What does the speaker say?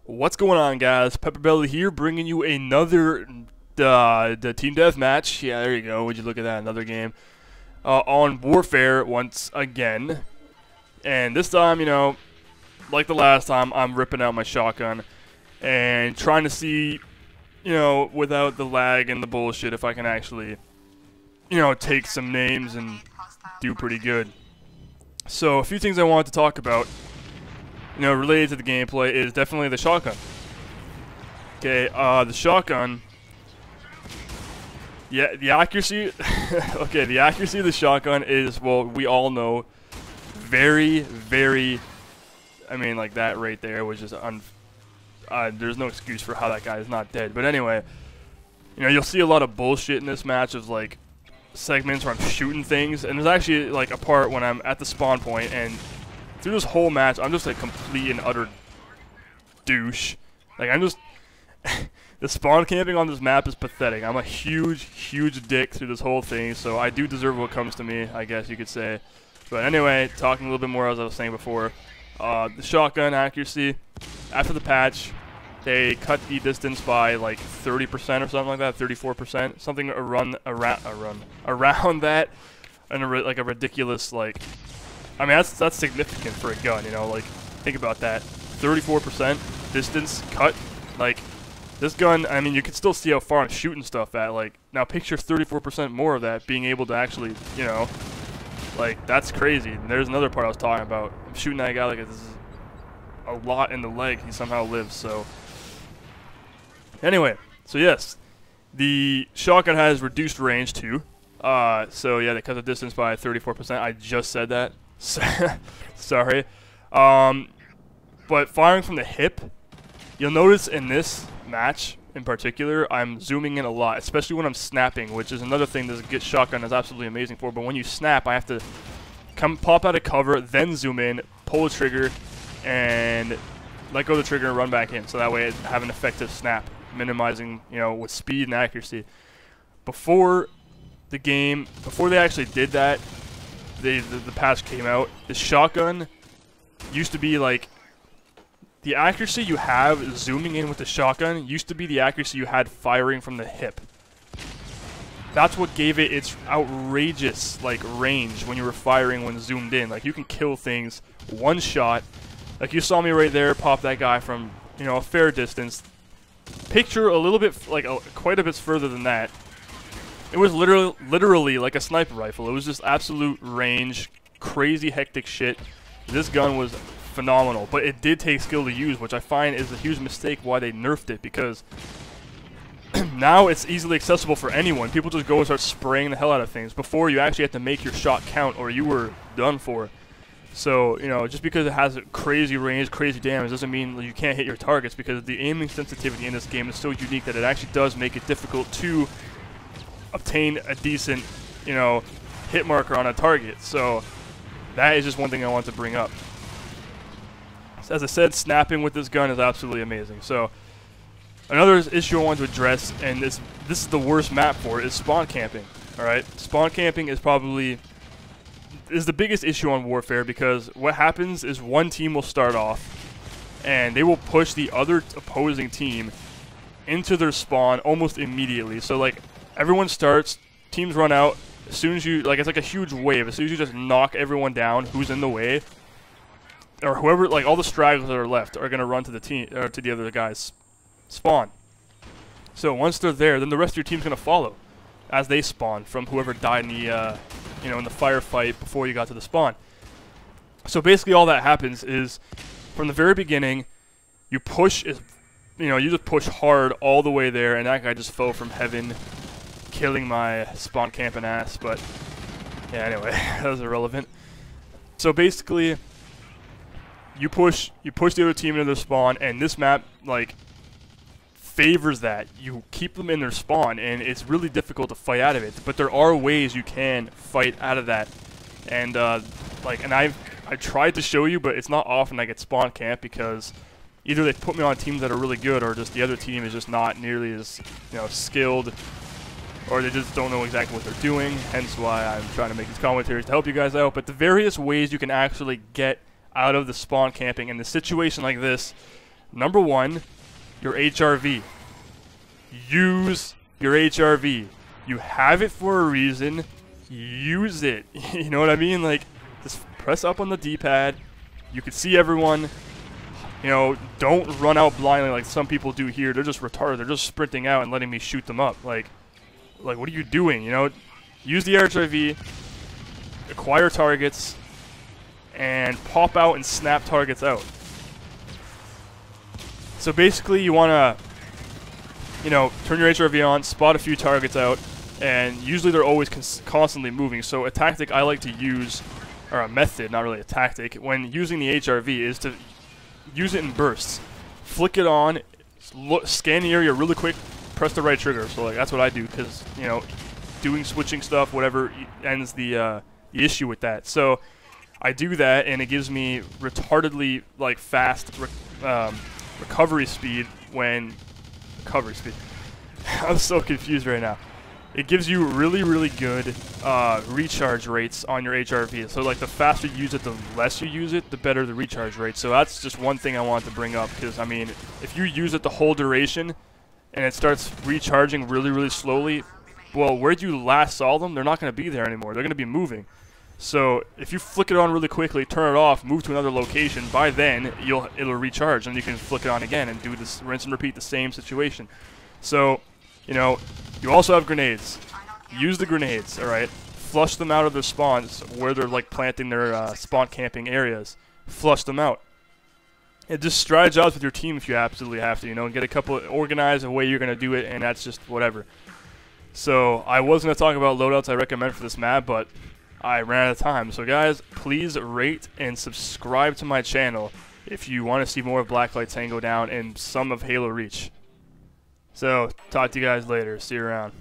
What's going on, guys? Pepperbelly here, bringing you another the team deathmatch. Yeah, there you go. Would you look at that? Another game on Wharfare once again. And this time, you know, like the last time, I'm ripping out my shotgun and trying to see, you know, without the lag and the bullshit, if I can actually, you know, take some names and do pretty good. So a few things I wanted to talk about, you know, related to the gameplay is definitely the shotgun. Okay, the shotgun. Yeah, the accuracy. Okay, the accuracy of the shotgun is, well, we all know, very, very. I mean, like that right there was just there's no excuse for how that guy is not dead. But anyway, you know, you'll see a lot of bullshit in this match of like segments where I'm shooting things, and there's actually like a part when I'm at the spawn point and through this whole match, I'm just a complete and utter douche. Like, I'm just... the spawn camping on this map is pathetic. I'm a huge, huge dick through this whole thing, so I do deserve what comes to me, I guess you could say. But anyway, talking a little bit more as I was saying before, the shotgun accuracy, after the patch, they cut the distance by like 30% or something like that, 34%, something around that, and like a ridiculous, like... I mean, that's significant for a gun, you know, like, think about that. 34% distance cut. Like, this gun, I mean, you can still see how far I'm shooting stuff at. Like, now picture 34% more of that being able to actually, you know, like, that's crazy. And there's another part I was talking about. I'm shooting that guy like this is a lot in the leg. He somehow lives, so. Anyway, so yes, the shotgun has reduced range too. So yeah, they cut the distance by 34%. I just said that. Sorry. But firing from the hip, you'll notice in this match in particular, I'm zooming in a lot, especially when I'm snapping, which is another thing this shotgun is absolutely amazing for. But when you snap, I have to pop out of cover, then zoom in, pull the trigger, and let go of the trigger and run back in. So that way I have an effective snap, minimizing, you know, with speed and accuracy. Before the game, before they actually did that, the patch came out, the shotgun used to be like, the accuracy you have zooming in with the shotgun used to be the accuracy you had firing from the hip. That's what gave it its outrageous, like, range when you were firing when zoomed in. Like, you can kill things one shot. Like, you saw me right there pop that guy from, you know, a fair distance. Picture a little bit, like, quite a bit further than that. It was literally like a sniper rifle. It was just absolute range, crazy hectic shit. This gun was phenomenal, but it did take skill to use, which I find is a huge mistake why they nerfed it, because now it's easily accessible for anyone. People just go and start spraying the hell out of things. Before, you actually had to make your shot count or you were done for. So, you know, just because it has a crazy range, crazy damage, doesn't mean you can't hit your targets, because the aiming sensitivity in this game is so unique that it actually does make it difficult to obtain a decent, you know, hit marker on a target. So that is just one thing I want to bring up. As I said, snapping with this gun is absolutely amazing. So another issue I want to address, and this is the worst map for it, is spawn camping. Alright, spawn camping is the biggest issue on Wharfare, because what happens is one team will start off and they will push the other opposing team into their spawn almost immediately. So like, everyone starts, teams run out, as soon as you, like, it's like a huge wave, as soon as you just knock everyone down who's in the way, or whoever, like, all the stragglers that are left are going to run to the team, or to the other guy's spawn. So once they're there, then the rest of your team's going to follow as they spawn from whoever died in the, you know, in the firefight before you got to the spawn. So basically all that happens is, from the very beginning, you push, you know, you just push hard all the way there, and that guy just fell from heaven, killing my spawn camping ass. But yeah, anyway, that was irrelevant. So basically, you push the other team into their spawn, and this map, like, favors that. You keep them in their spawn, and it's really difficult to fight out of it. But there are ways you can fight out of that. And like, and I tried to show you, but it's not often I get spawn camp, because either they put me on teams that are really good, or just the other team is just not nearly as, you know, skilled, or they just don't know exactly what they're doing, hence why I'm trying to make these commentaries to help you guys out. But the various ways you can actually get out of the spawn camping in a situation like this, Number one, your HRV. Use your HRV. You have it for a reason. Use it. You know what I mean? Like, just press up on the D-pad. You can see everyone. You know, don't run out blindly like some people do here. They're just retarded. They're just sprinting out and letting me shoot them up. Like what are you doing? You know, use the HRV, acquire targets, and pop out and snap targets out. So basically, you want to, you know, turn your HRV on, spot a few targets out, and usually they're always constantly moving. So a tactic I like to use, or a method, not really a tactic, when using the HRV is to use it in bursts. Flick it on, scan the area really quick, press the right trigger. So like that's what I do, because you know, doing switching stuff, whatever, ends the issue with that. So I do that, and it gives me retardedly like fast recovery speed when I'm so confused right now. It gives you really, really good recharge rates on your HRV. So like the faster you use it, the less you use it, the better the recharge rate. So that's just one thing I wanted to bring up, because I mean, if you use it the whole duration and it starts recharging really, really slowly, well, where you last saw them, they're not going to be there anymore. They're going to be moving. So if you flick it on really quickly, turn it off, move to another location, by then it'll recharge, and you can flick it on again and do this, rinse and repeat the same situation. So, you know, you also have grenades. Use the grenades, alright? Flush them out of their spawns where they're like planting their spawn camping areas. Flush them out. And just strategize with your team if you absolutely have to, you know, and get a couple, organize a way you're going to do it, and that's just whatever. So, I was going to talk about loadouts I recommend for this map, but I ran out of time. So guys, please rate and subscribe to my channel if you want to see more of Blacklight, Tango Down, and some of Halo Reach. So, talk to you guys later. See you around.